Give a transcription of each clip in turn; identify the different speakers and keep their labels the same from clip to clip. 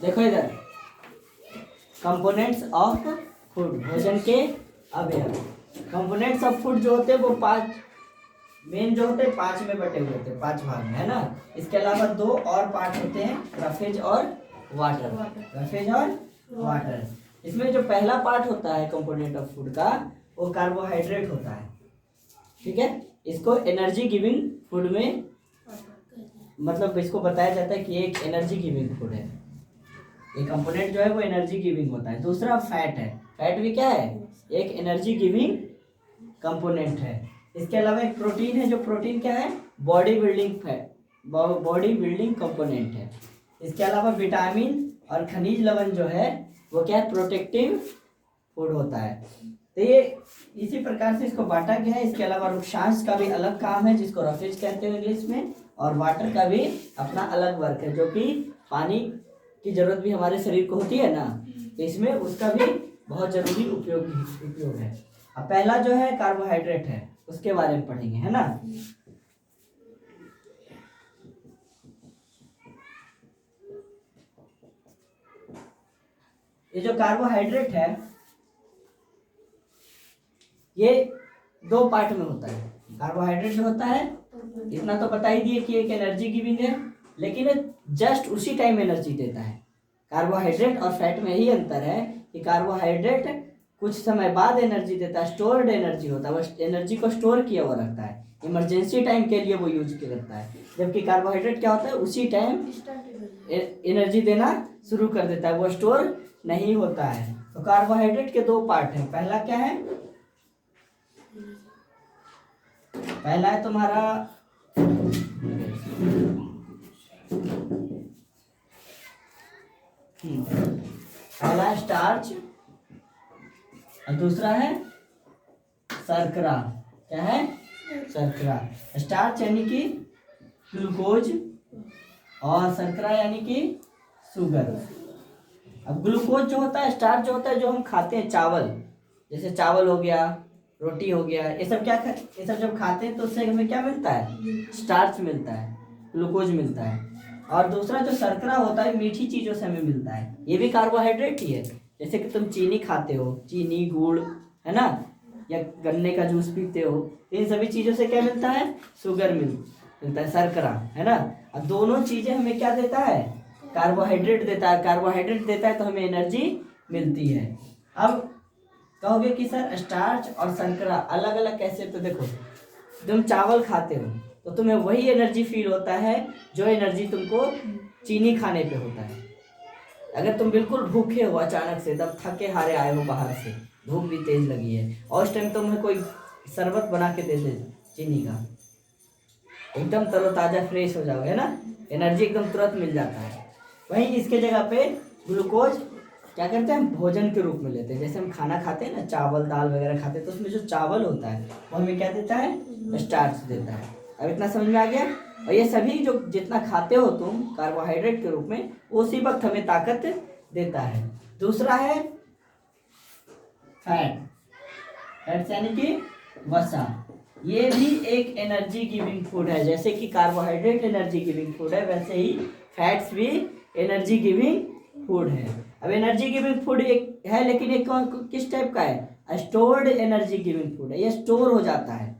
Speaker 1: देखो इधर, components of food, भोजन के अवयव। कंपोनेंट्स ऑफ फूड जो होते हैं वो 5 मेन जो होते हैं 5 में बटे हुए होते हैं, 5 भाग में, है ना। इसके अलावा 2 और पार्ट होते हैं, रफेज और वाटर। रफेज और वाटर। इसमें जो पहला पार्ट होता है कंपोनेंट ऑफ फूड का, वो कार्बोहाइड्रेट होता है, ठीक है। इसको एनर्जी गिविंग फूड में, मतलब इसको बताया जाता है कि एक एनर्जी गिविंग फूड है। ये कंपोनेंट जो है वो एनर्जी गिविंग होता है। दूसरा फैट है, फैट भी क्या है, एक एनर्जी गिविंग कंपोनेंट है। इसके अलावा एक प्रोटीन है, जो प्रोटीन क्या है, body building fat, body building component है। इसके अलावा विटामिन और खनिज लवण जो है वो क्या है, प्रोटेक्टिव फूड होता है। तो ये इसी प्रकार से इसको बांटा गया है। इसके अलावा रुक्षांश का भी अलग काम है, जिसको रफेज कहते हैं इंग्लिश में, और वाटर का भी अपना अलग वर्क है, जो कि पानी की जरूरत भी हमारे शरीर को होती है ना, तो इसमें उसका भी बहुत जरूरी उपयोग है। अब पहला जो है कार्बोहाइड्रेट है, उसके बारे में पढ़ेंगे, है ना। ये जो कार्बोहाइड्रेट है ये 2 पार्ट में होता है। कार्बोहाइड्रेट जो होता है, इतना तो बता ही दिए कि एक एनर्जी गिविंग है, लेकिन जस्ट उसी टाइम एनर्जी देता है। कार्बोहाइड्रेट और फैट में यही अंतर है कि कार्बोहाइड्रेट कुछ समय बाद एनर्जी देता है, स्टोर्ड एनर्जी होता है, वो एनर्जी को स्टोर किया हुआ रखता है, इमरजेंसी टाइम के लिए वो यूज करता है। जबकि कार्बोहाइड्रेट क्या होता है, उसी टाइम एनर्जी देना शुरू कर देता है, वो स्टोर नहीं होता है। तो कार्बोहाइड्रेट के 2 पार्ट हैं। पहला क्या है, पहला है तुम्हारा पहला है स्टार्च और दूसरा है शर्करा। क्या है, शर्करा। स्टार्च यानी कि ग्लूकोज और शर्करा यानी कि शुगर। अब ग्लूकोज जो होता है, स्टार्च जो होता है, जो हम खाते हैं चावल, जैसे चावल हो गया, रोटी हो गया, ये सब ये सब जब खाते हैं तो उससे हमें क्या मिलता है, स्टार्च मिलता है, ग्लूकोज मिलता है। और दूसरा जो शर्करा होता है, मीठी चीज़ों से हमें मिलता है, ये भी कार्बोहाइड्रेट ही है। जैसे कि तुम चीनी खाते हो, चीनी, गुड़, है ना, या गन्ने का जूस पीते हो, इन सभी चीज़ों से क्या मिलता है, शुगर मिलता है, शर्करा, है ना। अब दोनों चीज़ें हमें क्या देता है, कार्बोहाइड्रेट देता है। कार्बोहाइड्रेट देता है तो हमें एनर्जी मिलती है। अब कहोगे कि सर स्टार्च और शर्करा अलग अलग कैसे, तो देखो, तुम चावल खाते हो तो तुम्हें वही एनर्जी फील होता है जो एनर्जी तुमको चीनी खाने पे होता है। अगर तुम बिल्कुल भूखे हो, अचानक से एकदम थके हारे आए हो बाहर से, धूप भी तेज लगी है, और उस टाइम तुम्हें कोई शरबत बना के दे दे चीनी का, एकदम तरोताजा फ्रेश हो जाओगे ना, एनर्जी एकदम तुरंत मिल जाता है। वहीं इसके जगह पे ग्लूकोज क्या करते हैं, हम भोजन के रूप में लेते हैं। जैसे हम खाना खाते हैं ना, चावल दाल वगैरह खाते हैं, तो उसमें जो चावल होता है वो हमें क्या देता है, स्टार्च देता है। अब इतना समझ में आ गया। और ये सभी जो जितना खाते हो तुम कार्बोहाइड्रेट के रूप में, उसी वक्त हमें ताकत देता है। दूसरा है फैट। फैट यानी कि वसा, ये भी एक एनर्जी गिविंग फूड है। जैसे कि कार्बोहाइड्रेट एनर्जी गिविंग फूड है, वैसे ही फैट्स भी एनर्जी गिविंग फूड है। अब एनर्जी गिविंग फूड एक है, लेकिन एक किस टाइप का है, स्टोर्ड एनर्जी गिविंग फूड है। ये स्टोर हो जाता है।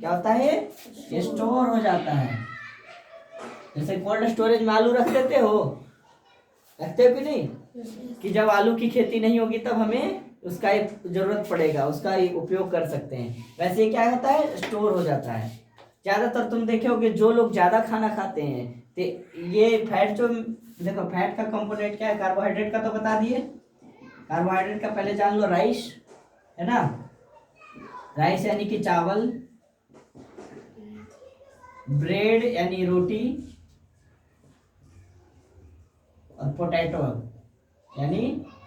Speaker 1: क्या होता है, ये स्टोर हो जाता है। जैसे कोल्ड स्टोरेज में आलू रख देते हो, रखते हो कि नहीं, कि जब आलू की खेती नहीं होगी तब हमें उसका जरूरत पड़ेगा, उसका उपयोग कर सकते हैं। वैसे क्या होता है, स्टोर हो जाता है। ज़्यादातर तुम देखे होगे जो लोग ज़्यादा खाना खाते हैं, तो ये फैट जो, देखो फैट का कंपोनेंट क्या है, कार्बोहाइड्रेट का तो बता दिए। कार्बोहाइड्रेट का पहले जान लो, राइस, है ना, राइस यानी कि चावल, ब्रेड यानी रोटी, और पोटैटो यानी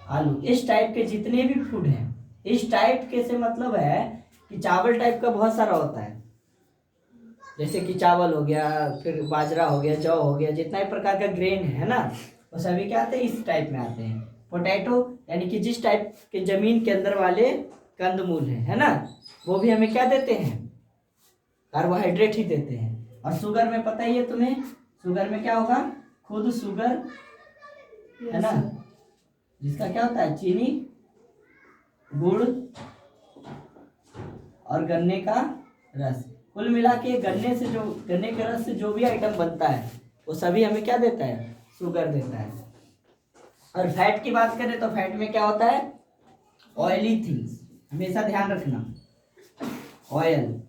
Speaker 1: आलू। इस टाइप के जितने भी फूड हैं, इस टाइप के से मतलब है कि चावल टाइप का बहुत सारा होता है। जैसे कि चावल हो गया, फिर बाजरा हो गया, जौ हो गया, जितना भी प्रकार का ग्रेन है ना, वो सभी क्या आते हैं, इस टाइप में आते हैं। पोटैटो यानी कि जिस टाइप के जमीन के अंदर वाले कंदमूल है ना, वो भी हमें क्या देते हैं, कार्बोहाइड्रेट ही देते हैं। और शुगर में पता ही है तुम्हें, शुगर में क्या होगा, खुद शुगर है ना, जिसका क्या होता है, चीनी, गुड़ और गन्ने का रस। कुल मिला के गन्ने के रस से जो भी आइटम बनता है वो सभी हमें क्या देता है, शुगर देता है। और फैट की बात करें तो फैट में क्या होता है, ऑयली थिंग्स, हमेशा ध्यान रखना, ऑयल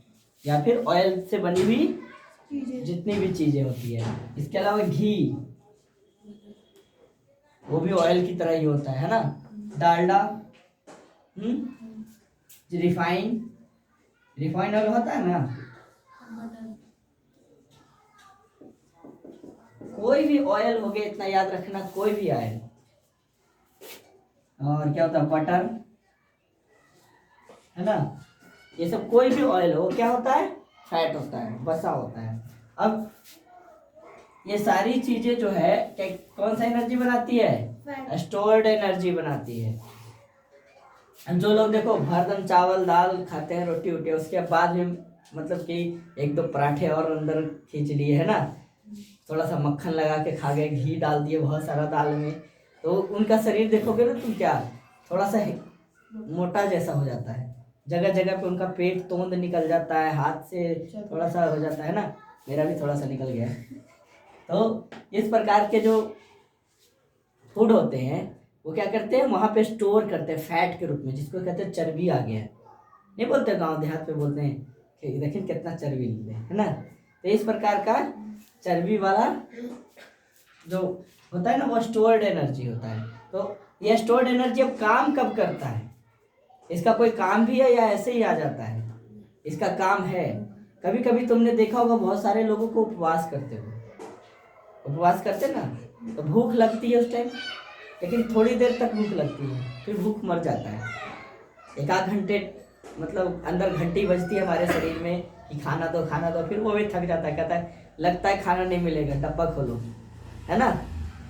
Speaker 1: या फिर ऑयल से बनी हुई जितनी भी चीजें होती है। इसके अलावा घी, वो भी ऑयल की तरह ही होता है ना, डालडा, रिफाइंड ऑयल होता है ना, कोई भी ऑयल हो गया, इतना याद रखना, कोई भी ऑयल। और क्या होता है, बटर है ना, ये सब कोई भी ऑयल हो क्या होता है, फैट होता है, वसा होता है। अब ये सारी चीजें जो है क्या, कौन सा एनर्जी बनाती है, स्टोर्ड एनर्जी बनाती है। जो लोग देखो भरदम चावल दाल खाते हैं, रोटी वोटी, उसके बाद में मतलब कि एक दो पराठे और अंदर खींच लिए है ना, थोड़ा सा मक्खन लगा के खा गए, घी डाल दिए बहुत सारा दाल में, तो उनका शरीर देखोगे ना तुम, क्या थोड़ा सा मोटा जैसा हो जाता है, जगह जगह पे उनका पेट तोंद निकल जाता है, हाथ से थोड़ा सा हो जाता है ना, मेरा भी थोड़ा सा निकल गया। तो इस प्रकार के जो फूड होते हैं वो क्या करते हैं, वहाँ पे स्टोर करते हैं फैट के रूप में, जिसको कहते हैं चर्बी आ गया है। नहीं बोलते गांव देहात पे, बोलते हैं कि देखिए कितना चर्बी है ना। तो इस प्रकार का चर्बी वाला जो होता है ना, वो स्टोर्ड एनर्जी होता है। तो ये स्टोर्ड एनर्जी अब काम कब करता है, इसका कोई काम भी है या ऐसे ही आ जाता है, इसका काम है। कभी कभी तुमने देखा होगा बहुत सारे लोगों को उपवास करते हो, उपवास करते ना, तो भूख लगती है उस टाइम, लेकिन थोड़ी देर तक भूख लगती है, फिर भूख मर जाता है। एक आध घंटे मतलब अंदर घंटी बजती है हमारे शरीर में कि खाना दो खाना दो, फिर वो भी थक जाता है, कहता है लगता है खाना नहीं मिलेगा, डब्बा खोलो, है ना।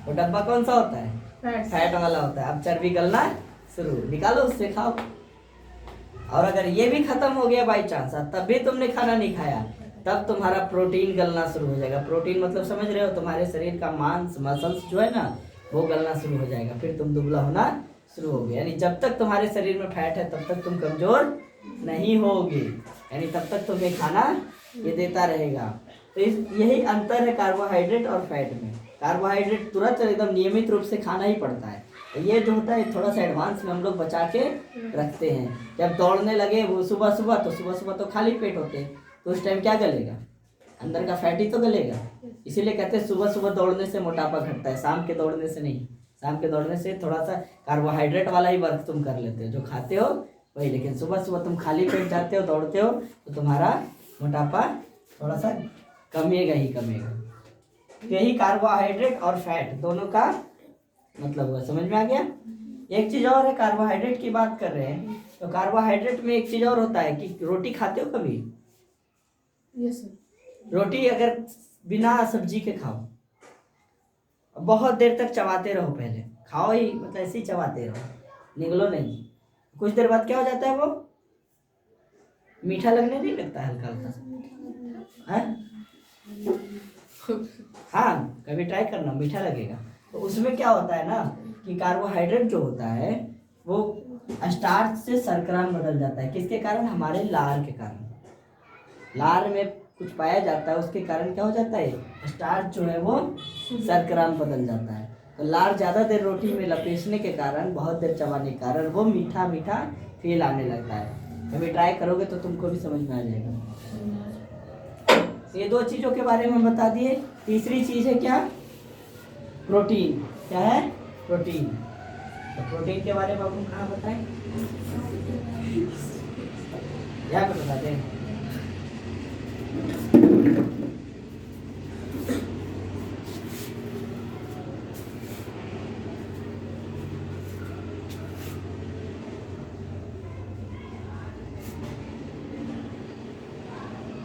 Speaker 1: वो डब्बा कौन सा होता है, फैट वाला होता है। अब चर्बी गलना शुरू, निकालो उससे खाओ। और अगर ये भी खत्म हो गया बाई चांस, तब भी तुमने खाना नहीं खाया, तब तुम्हारा प्रोटीन गलना शुरू हो जाएगा। प्रोटीन मतलब समझ रहे हो, तुम्हारे शरीर का मांस मसल्स जो है ना, वो गलना शुरू हो जाएगा, फिर तुम दुबला होना शुरू हो गया। यानी जब तक तुम्हारे शरीर में फैट है तब तक तुम कमजोर नहीं होगे, यानी तब तक तुम्हें खाना ये देता रहेगा। तो यही अंतर है कार्बोहाइड्रेट और फैट में। कार्बोहाइड्रेट तुरंत एकदम नियमित रूप से खाना ही पड़ता है, ये जो होता है थोड़ा सा एडवांस में हम लोग बचा के रखते हैं। जब दौड़ने लगे वो सुबह सुबह तो खाली पेट होते हैं, तो उस टाइम क्या गलेगा, अंदर का फैट ही तो गलेगा। इसीलिए कहते हैं सुबह सुबह दौड़ने से मोटापा घटता है, शाम के दौड़ने से नहीं। शाम के दौड़ने से थोड़ा सा कार्बोहाइड्रेट वाला ही वर्क तुम कर लेते हो, जो खाते हो वही, लेकिन सुबह सुबह तुम खाली पेट जाते हो, दौड़ते हो, तो तुम्हारा मोटापा थोड़ा सा कमेगा ही कमेगा। यही कार्बोहाइड्रेट और फैट दोनों का मतलब हुआ, समझ में आ गया। एक चीज और है, कार्बोहाइड्रेट की बात कर रहे हैं तो कार्बोहाइड्रेट में एक चीज और होता है कि रोटी खाते हो कभी?
Speaker 2: Yes sir.
Speaker 1: रोटी अगर बिना सब्जी के खाओ, बहुत देर तक चबाते रहो, पहले खाओ ही मतलब ऐसे ही चबाते रहो, निगलो नहीं, कुछ देर बाद क्या हो जाता है, वो मीठा लगने नहीं लगता है, हल्का हल्का है? हाँ कभी ट्राई करना, मीठा लगेगा। तो उसमें क्या होता है ना कि कार्बोहाइड्रेट जो होता है वो स्टार्च से शर्करा में बदल जाता है। किसके कारण? हमारे लार के कारण। लार में कुछ पाया जाता है, उसके कारण क्या हो जाता है, स्टार्च जो है वो शर्करा में बदल जाता है। तो लार ज़्यादा देर रोटी में लपेटने के कारण, बहुत देर चबाने के कारण वो मीठा मीठा फील आने लगता है। कभी ट्राई करोगे तो तुमको भी समझ में आ जाएगा। ये दो चीज़ों के बारे में बता दिए। तीसरी चीज़ है क्या? प्रोटीन। क्या है? प्रोटीन। तो प्रोटीन के बारे में आपको कहाँ बताएं? यहाँ पे बताते हैं।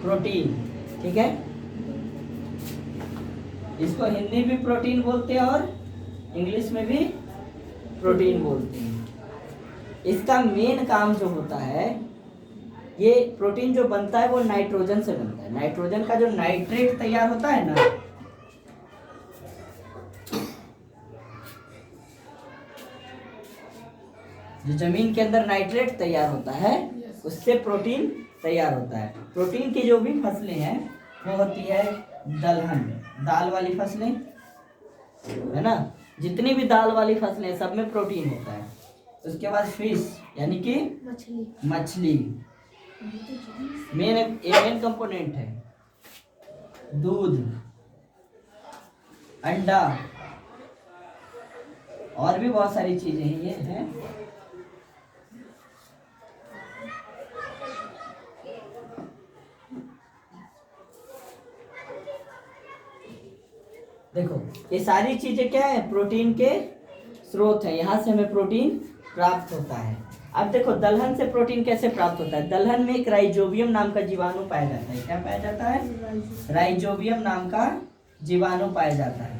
Speaker 1: प्रोटीन, ठीक है, इसको हिंदी भी प्रोटीन बोलते हैं और इंग्लिश में भी प्रोटीन बोलते हैं। इसका मेन काम जो होता है ये प्रोटीन जो बनता है वो नाइट्रोजन से बनता है। नाइट्रोजन का जो नाइट्रेट तैयार होता है ना, जो जमीन के अंदर नाइट्रेट तैयार होता है उससे प्रोटीन तैयार होता है। प्रोटीन की जो भी फसलें हैं वो होती है दलहन, दाल वाली फसलें, है ना। जितनी भी दाल वाली फसलें सब में प्रोटीन होता है। उसके बाद फिश यानी कि मछली मेन कंपोनेंट है। दूध, अंडा और भी बहुत सारी चीजें हैं ये हैं। देखो ये सारी चीजें क्या है, प्रोटीन के स्रोत है। यहाँ से हमें प्रोटीन प्राप्त होता है। अब देखो दलहन से प्रोटीन कैसे प्राप्त होता है। दलहन में एक राइजोबियम नाम का जीवाणु पाया जाता है। क्या पाया जाता है? राइजोबियम नाम का जीवाणु पाया जाता है।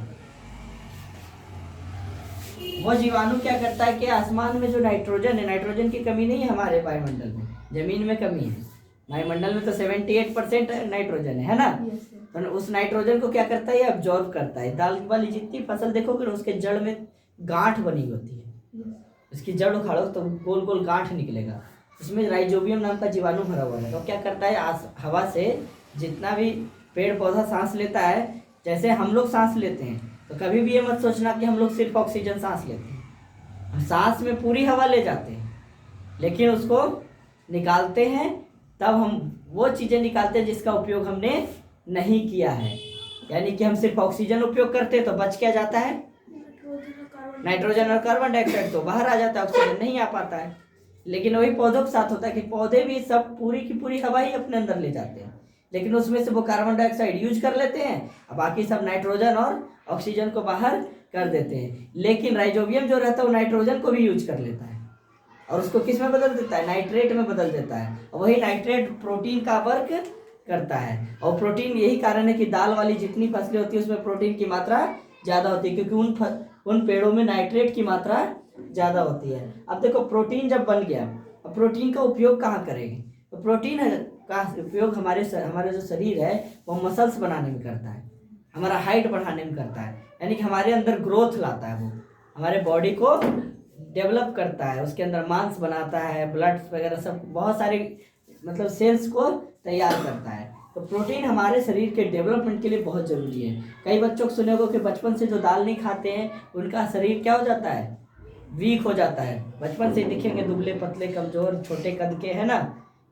Speaker 1: वो जीवाणु क्या करता है कि आसमान में जो नाइट्रोजन है, नाइट्रोजन की कमी नहीं है हमारे वायुमंडल में, जमीन में कमी है। वायुमंडल में तो 78% नाइट्रोजन है ना। तो उस नाइट्रोजन को क्या करता है, ये अब्जॉर्ब करता है। दाल वाली जितनी फसल देखोगे ना उसके जड़ में गांठ बनी होती है। इसकी जड़ उखाड़ो तो गोल गोल गांठ निकलेगा, उसमें राइजोबियम नाम का जीवाणु भरा हुआ है। तो क्या करता है, हवा से जितना भी पेड़ पौधा सांस लेता है, जैसे हम लोग सांस लेते हैं, तो कभी भी ये मत सोचना कि हम लोग सिर्फ ऑक्सीजन सांस लेते हैं। हम सांस में पूरी हवा ले जाते हैं, लेकिन उसको निकालते हैं तब हम वो चीज़ें निकालते हैं जिसका उपयोग हमने नहीं किया है। यानी कि हम सिर्फ ऑक्सीजन उपयोग करते हैं तो बच क्या जाता है, नाइट्रोजन और कार्बन डाइऑक्साइड तो बाहर आ जाता है, ऑक्सीजन नहीं आ पाता है। लेकिन वही पौधों के साथ होता है कि पौधे भी सब पूरी की पूरी हवा ही अपने अंदर ले जाते हैं, लेकिन उसमें से वो कार्बन डाइऑक्साइड यूज कर लेते हैं और बाकी सब नाइट्रोजन और ऑक्सीजन को बाहर कर देते हैं। लेकिन राइजोबियम जो रहता है वो नाइट्रोजन को भी यूज कर लेता है और उसको किस में बदल देता है, नाइट्रेट में बदल देता है। और वही नाइट्रेट प्रोटीन का वर्क करता है। और प्रोटीन, यही कारण है कि दाल वाली जितनी फसलें होती है उसमें प्रोटीन की मात्रा ज़्यादा होती है, क्योंकि उन पेड़ों में नाइट्रेट की मात्रा ज़्यादा होती है। अब देखो प्रोटीन जब बन गया, अब प्रोटीन का उपयोग कहाँ करेंगे, तो प्रोटीन का उपयोग हमारे जो शरीर है वो मसल्स बनाने में करता है, हमारा हाइट बढ़ाने में करता है। यानी कि हमारे अंदर ग्रोथ लाता है, वो हमारे बॉडी को डेवलप करता है, उसके अंदर मांस बनाता है, ब्लड वगैरह सब बहुत सारे मतलब सेल्स को तैयार करता है। तो प्रोटीन हमारे शरीर के डेवलपमेंट के लिए बहुत ज़रूरी है। कई बच्चों को सुने होगा कि बचपन से जो दाल नहीं खाते हैं उनका शरीर क्या हो जाता है, वीक हो जाता है। बचपन से दिखेंगे दुबले पतले कमज़ोर छोटे कद के, है ना।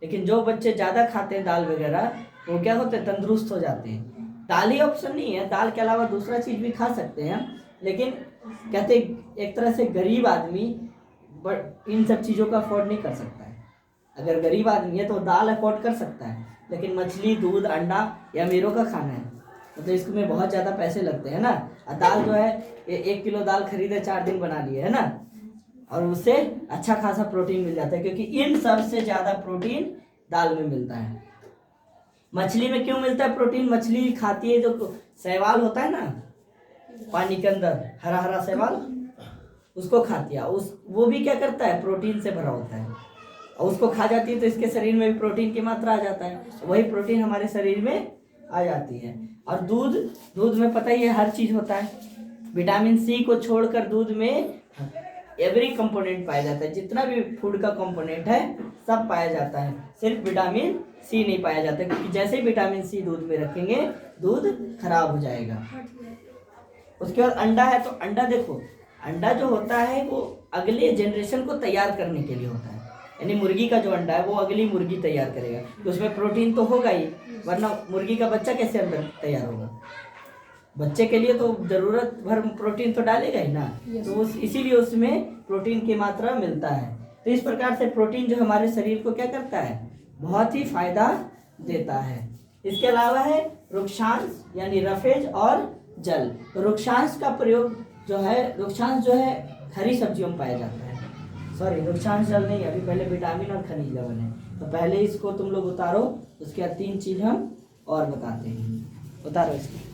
Speaker 1: लेकिन जो बच्चे ज़्यादा खाते हैं दाल वगैरह वो क्या होते हैं, तंदुरुस्त हो जाते हैं। दाल ही ऑप्शन नहीं है, दाल के अलावा दूसरा चीज़ भी खा सकते हैं, लेकिन कहते एक तरह से गरीब आदमी इन सब चीज़ों का अफोर्ड नहीं कर सकता है। अगर गरीब आदमी है तो दाल अफोर्ड कर सकता है, लेकिन मछली, दूध, अंडा ये अमीरों का खाना है, मतलब इसमें बहुत ज़्यादा पैसे लगते हैं ना। और दाल जो है 1 किलो दाल खरीदे 4 दिन बना लिए, है ना, और उससे अच्छा खासा प्रोटीन मिल जाता है, क्योंकि इन सब से ज़्यादा प्रोटीन दाल में मिलता है। मछली में क्यों मिलता है प्रोटीन, मछली खाती है जो शैवाल होता है ना पानी के अंदर, हरा हरा शैवाल, उसको खाती है। वो भी क्या करता है, प्रोटीन से भरा होता है, और उसको खा जाती है तो इसके शरीर में भी प्रोटीन की मात्रा आ जाता है, वही प्रोटीन हमारे शरीर में आ जाती है। और दूध में पता ही है हर चीज़ होता है। विटामिन सी को छोड़कर दूध में एवरी कंपोनेंट पाया जाता है, जितना भी फूड का कंपोनेंट है सब पाया जाता है, सिर्फ विटामिन सी नहीं पाया जाता, क्योंकि जैसे ही विटामिन सी दूध में रखेंगे दूध खराब हो जाएगा। उसके बाद अंडा है, तो अंडा देखो, अंडा जो होता है वो अगले जनरेशन को तैयार करने के लिए होता है। यानी मुर्गी का जो अंडा है वो अगली मुर्गी तैयार करेगा, तो उसमें प्रोटीन तो होगा ही, वरना मुर्गी का बच्चा कैसे अंदर तैयार होगा। बच्चे के लिए तो ज़रूरत भर प्रोटीन तो डालेगा ही ना, तो इसीलिए उसमें प्रोटीन की मात्रा मिलता है। तो इस प्रकार से प्रोटीन जो हमारे शरीर को क्या करता है, बहुत ही फायदा देता है। इसके अलावा है रुक्षांश यानी रफेज और जल। तो रुक्षांश का प्रयोग जो है, रुक्षांश जो है हरी सब्जियों में पाया जाता है। सॉरी, रुक्षांश जल नहीं, अभी पहले विटामिन और खनिज लवण है, तो पहले इसको तुम लोग उतारो, उसके बाद 3 चीज़ हम और बताते हैं। उतारो इसको।